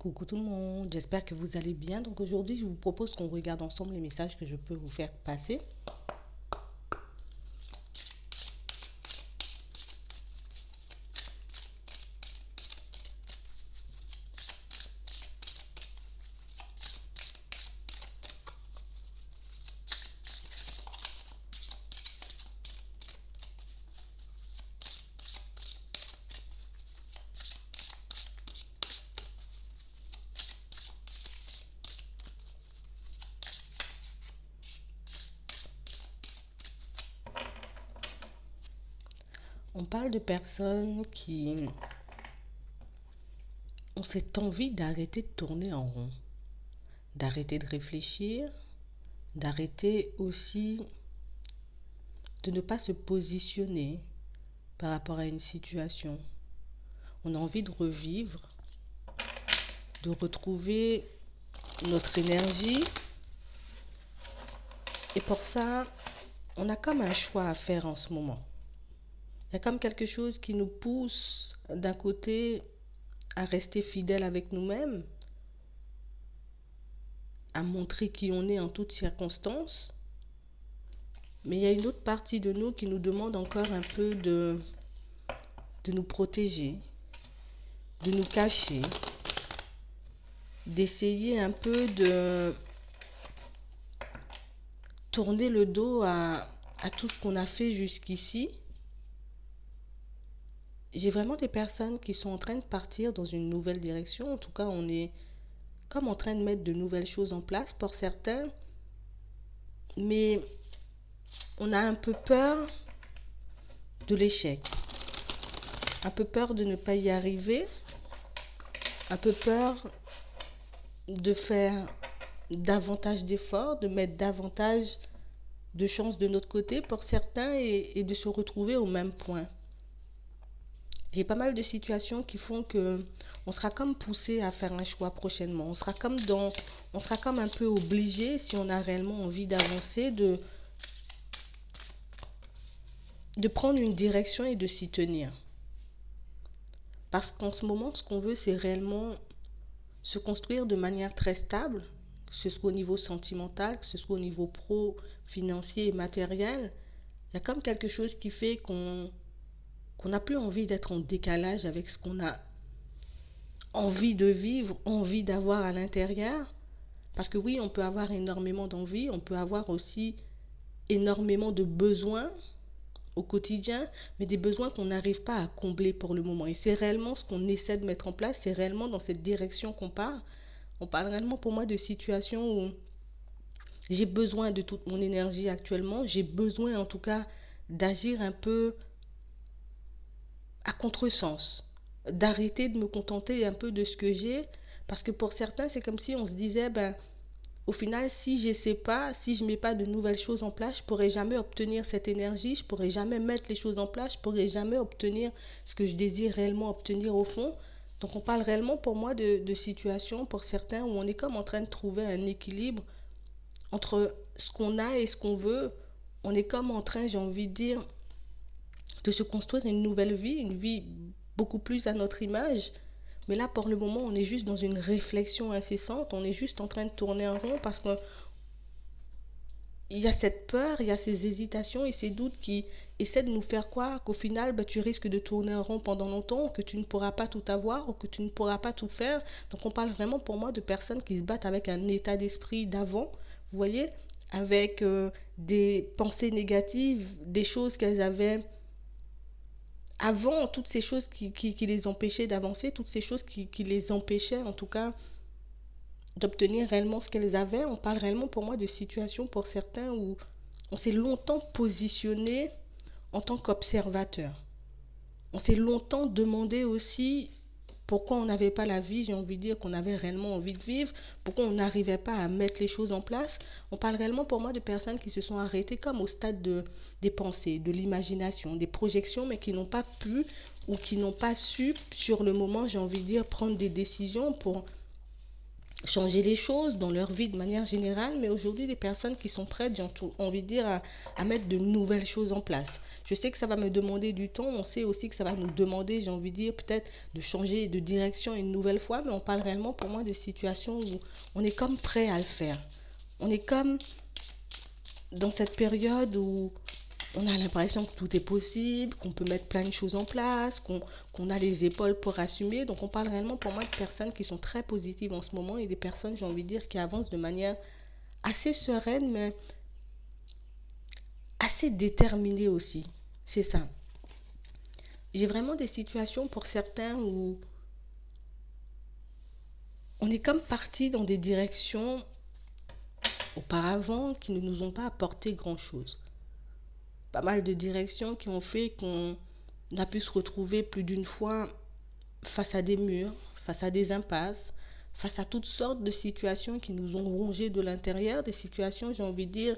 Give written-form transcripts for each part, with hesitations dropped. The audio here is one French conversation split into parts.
Coucou tout le monde, j'espère que vous allez bien. Donc aujourd'hui, je vous propose qu'on regarde ensemble les messages que je peux vous faire passer. On parle de personnes qui ont cette envie d'arrêter de tourner en rond, d'arrêter de réfléchir, d'arrêter aussi de ne pas se positionner par rapport à une situation. On a envie de revivre, de retrouver notre énergie. Et pour ça, on a comme un choix à faire en ce moment. Il y a comme quelque chose qui nous pousse d'un côté à rester fidèle avec nous-mêmes, à montrer qui on est en toutes circonstances. Mais il y a une autre partie de nous qui nous demande encore un peu de nous protéger, de nous cacher, d'essayer un peu de tourner le dos à tout ce qu'on a fait jusqu'ici. J'ai vraiment des personnes qui sont en train de partir dans une nouvelle direction. En tout cas, on est comme en train de mettre de nouvelles choses en place pour certains. Mais on a un peu peur de l'échec, un peu peur de ne pas y arriver, un peu peur de faire davantage d'efforts, de mettre davantage de chances de notre côté pour certains et de se retrouver au même point. J'ai pas mal de situations qui font que on sera comme poussé à faire un choix prochainement. On sera comme un peu obligé, si on a réellement envie d'avancer, de prendre une direction et de s'y tenir. Parce qu'en ce moment, ce qu'on veut, c'est réellement se construire de manière très stable, que ce soit au niveau sentimental, que ce soit au niveau financier et matériel. Il y a comme quelque chose qui fait qu'on n'a plus envie d'être en décalage avec ce qu'on a envie de vivre, envie d'avoir à l'intérieur. Parce que oui, on peut avoir énormément d'envie, on peut avoir aussi énormément de besoins au quotidien, mais des besoins qu'on n'arrive pas à combler pour le moment. Et c'est réellement ce qu'on essaie de mettre en place, c'est réellement dans cette direction qu'on part. On parle réellement pour moi de situations où j'ai besoin de toute mon énergie actuellement, j'ai besoin en tout cas d'agir un peu à contresens, d'arrêter de me contenter un peu de ce que j'ai, parce que pour certains, c'est comme si on se disait, au final, si je ne sais pas, si je ne mets pas de nouvelles choses en place, je ne pourrai jamais obtenir cette énergie, je ne pourrai jamais mettre les choses en place, je ne pourrai jamais obtenir ce que je désire réellement obtenir au fond. Donc on parle réellement pour moi de situations, pour certains, où on est comme en train de trouver un équilibre entre ce qu'on a et ce qu'on veut. On est comme en train, j'ai envie de dire, de se construire une nouvelle vie, une vie beaucoup plus à notre image. Mais là, pour le moment, on est juste dans une réflexion incessante, on est juste en train de tourner en rond parce que il y a cette peur, il y a ces hésitations et ces doutes qui essaient de nous faire croire qu'au final, tu risques de tourner en rond pendant longtemps, que tu ne pourras pas tout avoir ou que tu ne pourras pas tout faire. Donc on parle vraiment pour moi de personnes qui se battent avec un état d'esprit d'avant, vous voyez, avec des pensées négatives, des choses qu'elles avaient avant, toutes ces choses qui les empêchaient d'avancer, toutes ces choses qui les empêchaient en tout cas d'obtenir réellement ce qu'elles avaient. On parle réellement pour moi de situations pour certains où on s'est longtemps positionné en tant qu'observateur. On s'est longtemps demandé aussi pourquoi on n'avait pas la vie, j'ai envie de dire qu'on avait réellement envie de vivre, pourquoi on n'arrivait pas à mettre les choses en place. On parle réellement pour moi de personnes qui se sont arrêtées comme au stade des pensées, de l'imagination, des projections, mais qui n'ont pas pu ou qui n'ont pas su sur le moment, j'ai envie de dire, prendre des décisions pour changer les choses dans leur vie de manière générale, mais aujourd'hui des personnes qui sont prêtes, j'ai envie de dire, à mettre de nouvelles choses en place. Je sais que ça va me demander du temps, on sait aussi que ça va nous demander, j'ai envie de dire, peut-être de changer de direction une nouvelle fois, mais on parle réellement pour moi de situations où on est comme prêt à le faire. On est comme dans cette période où on a l'impression que tout est possible, qu'on peut mettre plein de choses en place, qu'on a les épaules pour assumer. Donc on parle réellement pour moi de personnes qui sont très positives en ce moment et des personnes, j'ai envie de dire, qui avancent de manière assez sereine, mais assez déterminée aussi. C'est ça. J'ai vraiment des situations pour certains où on est comme parti dans des directions auparavant qui ne nous ont pas apporté grand-chose. Pas mal de directions qui ont fait qu'on a pu se retrouver plus d'une fois face à des murs, face à des impasses, face à toutes sortes de situations qui nous ont rongés de l'intérieur, des situations, j'ai envie de dire,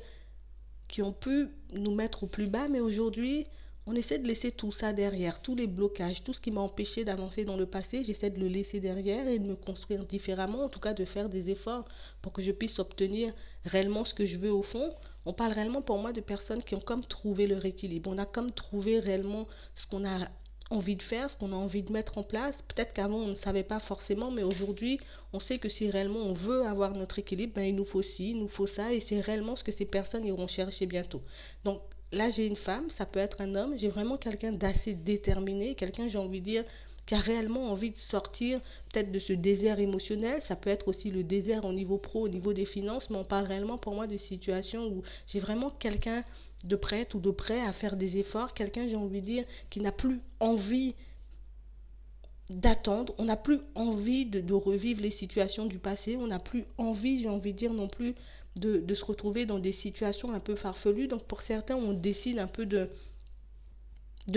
qui ont pu nous mettre au plus bas, mais aujourd'hui, on essaie de laisser tout ça derrière, tous les blocages, tout ce qui m'a empêché d'avancer dans le passé, j'essaie de le laisser derrière et de me construire différemment, en tout cas de faire des efforts pour que je puisse obtenir réellement ce que je veux au fond. On parle réellement pour moi de personnes qui ont comme trouvé leur équilibre. On a comme trouvé réellement ce qu'on a envie de faire, ce qu'on a envie de mettre en place. Peut-être qu'avant on ne savait pas forcément, mais aujourd'hui on sait que si réellement on veut avoir notre équilibre, ben, il nous faut ci, il nous faut ça, et c'est réellement ce que ces personnes iront chercher bientôt. Donc là j'ai une femme, ça peut être un homme, j'ai vraiment quelqu'un d'assez déterminé, quelqu'un j'ai envie de dire qui a réellement envie de sortir peut-être de ce désert émotionnel. Ça peut être aussi le désert au niveau pro, au niveau des finances, mais on parle réellement pour moi de situations où j'ai vraiment quelqu'un de prête ou de prêt à faire des efforts, quelqu'un j'ai envie de dire qui n'a plus envie d'attendre, on n'a plus envie de revivre les situations du passé, on n'a plus envie, j'ai envie de dire non plus, de se retrouver dans des situations un peu farfelues. Donc pour certains, on décide un peu de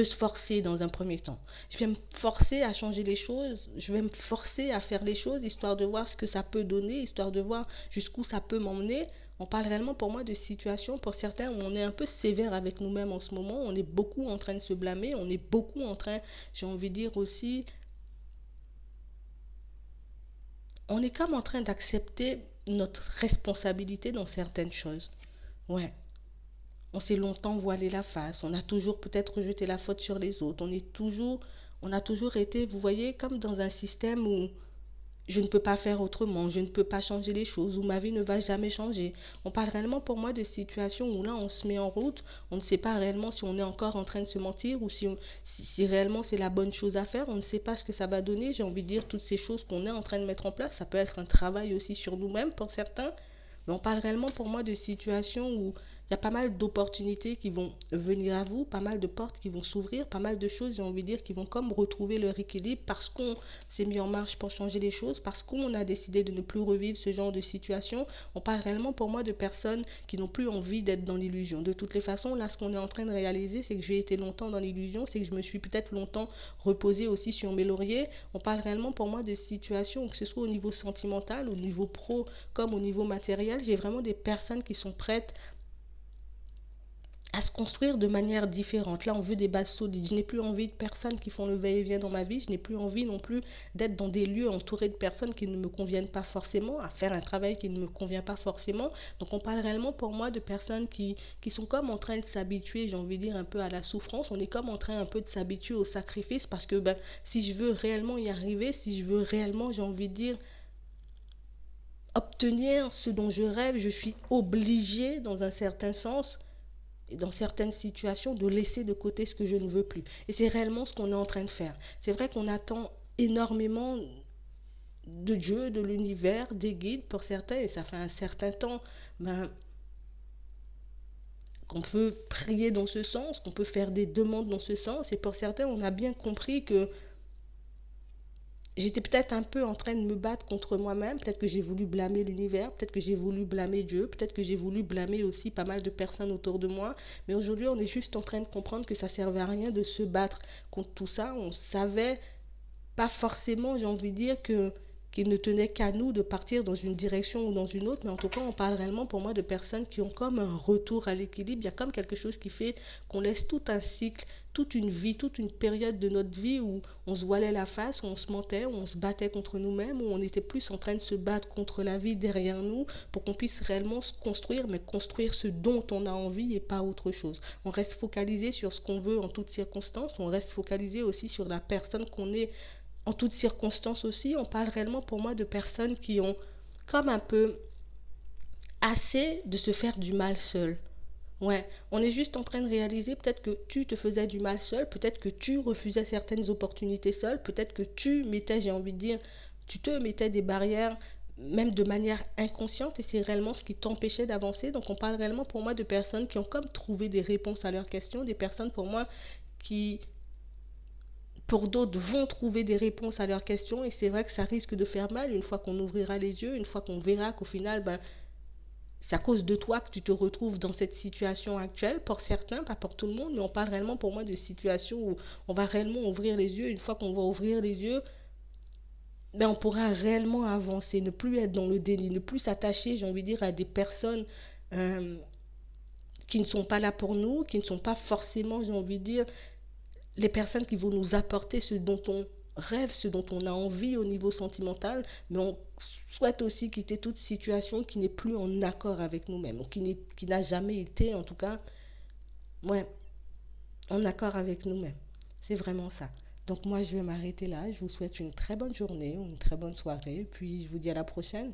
se forcer dans un premier temps. Je vais me forcer à changer les choses, je vais me forcer à faire les choses, histoire de voir ce que ça peut donner, histoire de voir jusqu'où ça peut m'emmener. On parle réellement pour moi de situations, pour certains, où on est un peu sévère avec nous-mêmes en ce moment, on est beaucoup en train de se blâmer, on est beaucoup en train, j'ai envie de dire aussi, on est comme en train d'accepter notre responsabilité dans certaines choses. Ouais. On s'est longtemps voilé la face, on a toujours peut-être rejeté la faute sur les autres, on a toujours été, vous voyez, comme dans un système où je ne peux pas faire autrement, je ne peux pas changer les choses, où ma vie ne va jamais changer. On parle réellement pour moi de situations où là on se met en route, on ne sait pas réellement si on est encore en train de se mentir ou si réellement c'est la bonne chose à faire, on ne sait pas ce que ça va donner, j'ai envie de dire toutes ces choses qu'on est en train de mettre en place, ça peut être un travail aussi sur nous-mêmes pour certains, mais on parle réellement pour moi de situations où il y a pas mal d'opportunités qui vont venir à vous, pas mal de portes qui vont s'ouvrir, pas mal de choses, j'ai envie de dire, qui vont comme retrouver leur équilibre parce qu'on s'est mis en marche pour changer les choses, parce qu'on a décidé de ne plus revivre ce genre de situation. On parle réellement pour moi de personnes qui n'ont plus envie d'être dans l'illusion. De toutes les façons, là, ce qu'on est en train de réaliser, c'est que j'ai été longtemps dans l'illusion, c'est que je me suis peut-être longtemps reposée aussi sur mes lauriers. On parle réellement pour moi de situations, que ce soit au niveau sentimental, au niveau pro, comme au niveau matériel. J'ai vraiment des personnes qui sont prêtes à se construire de manière différente. Là, on veut des bases solides. Je n'ai plus envie de personnes qui font le va-et-vient dans ma vie. Je n'ai plus envie non plus d'être dans des lieux entourés de personnes qui ne me conviennent pas forcément, à faire un travail qui ne me convient pas forcément. Donc, on parle réellement pour moi de personnes qui sont comme en train de s'habituer, j'ai envie de dire, un peu à la souffrance. On est comme en train un peu de s'habituer au sacrifice parce que ben, si je veux réellement y arriver, si je veux réellement, j'ai envie de dire, obtenir ce dont je rêve, je suis obligée, dans un certain sens, et dans certaines situations, de laisser de côté ce que je ne veux plus. Et c'est réellement ce qu'on est en train de faire. C'est vrai qu'on attend énormément de Dieu, de l'univers, des guides pour certains, et ça fait un certain temps ben, qu'on peut prier dans ce sens, qu'on peut faire des demandes dans ce sens, et pour certains, on a bien compris que j'étais peut-être un peu en train de me battre contre moi-même, peut-être que j'ai voulu blâmer l'univers, peut-être que j'ai voulu blâmer Dieu, peut-être que j'ai voulu blâmer aussi pas mal de personnes autour de moi, mais aujourd'hui on est juste en train de comprendre que ça servait à rien de se battre contre tout ça, on savait pas forcément, j'ai envie de dire, qu'il ne tenait qu'à nous de partir dans une direction ou dans une autre, mais en tout cas, on parle réellement pour moi de personnes qui ont comme un retour à l'équilibre. Il y a comme quelque chose qui fait qu'on laisse tout un cycle, toute une vie, toute une période de notre vie où on se voilait la face, où on se mentait, où on se battait contre nous-mêmes, où on était plus en train de se battre contre la vie derrière nous pour qu'on puisse réellement se construire, mais construire ce dont on a envie et pas autre chose. On reste focalisé sur ce qu'on veut en toutes circonstances, on reste focalisé aussi sur la personne qu'on est en toutes circonstances aussi. On parle réellement pour moi de personnes qui ont comme un peu assez de se faire du mal seul. Ouais, on est juste en train de réaliser peut-être que tu te faisais du mal seul, peut-être que tu refusais certaines opportunités seul, peut-être que tu mettais, j'ai envie de dire, tu te mettais des barrières même de manière inconsciente et c'est réellement ce qui t'empêchait d'avancer. Donc on parle réellement pour moi de personnes qui ont comme trouvé des réponses à leurs questions, des personnes pour moi qui pour d'autres vont trouver des réponses à leurs questions et c'est vrai que ça risque de faire mal une fois qu'on ouvrira les yeux, une fois qu'on verra qu'au final, ben, c'est à cause de toi que tu te retrouves dans cette situation actuelle, pour certains, pas pour tout le monde, mais on parle réellement pour moi de situations où on va réellement ouvrir les yeux. Une fois qu'on va ouvrir les yeux, ben on pourra réellement avancer, ne plus être dans le déni, ne plus s'attacher, j'ai envie de dire, à des personnes euh, qui ne sont pas là pour nous, qui ne sont pas forcément, j'ai envie de dire, les personnes qui vont nous apporter ce dont on rêve, ce dont on a envie au niveau sentimental, mais on souhaite aussi quitter toute situation qui n'est plus en accord avec nous-mêmes, ou qui n'a jamais été, en tout cas, ouais, en accord avec nous-mêmes. C'est vraiment ça. Donc moi, je vais m'arrêter là. Je vous souhaite une très bonne journée, une très bonne soirée, puis je vous dis à la prochaine.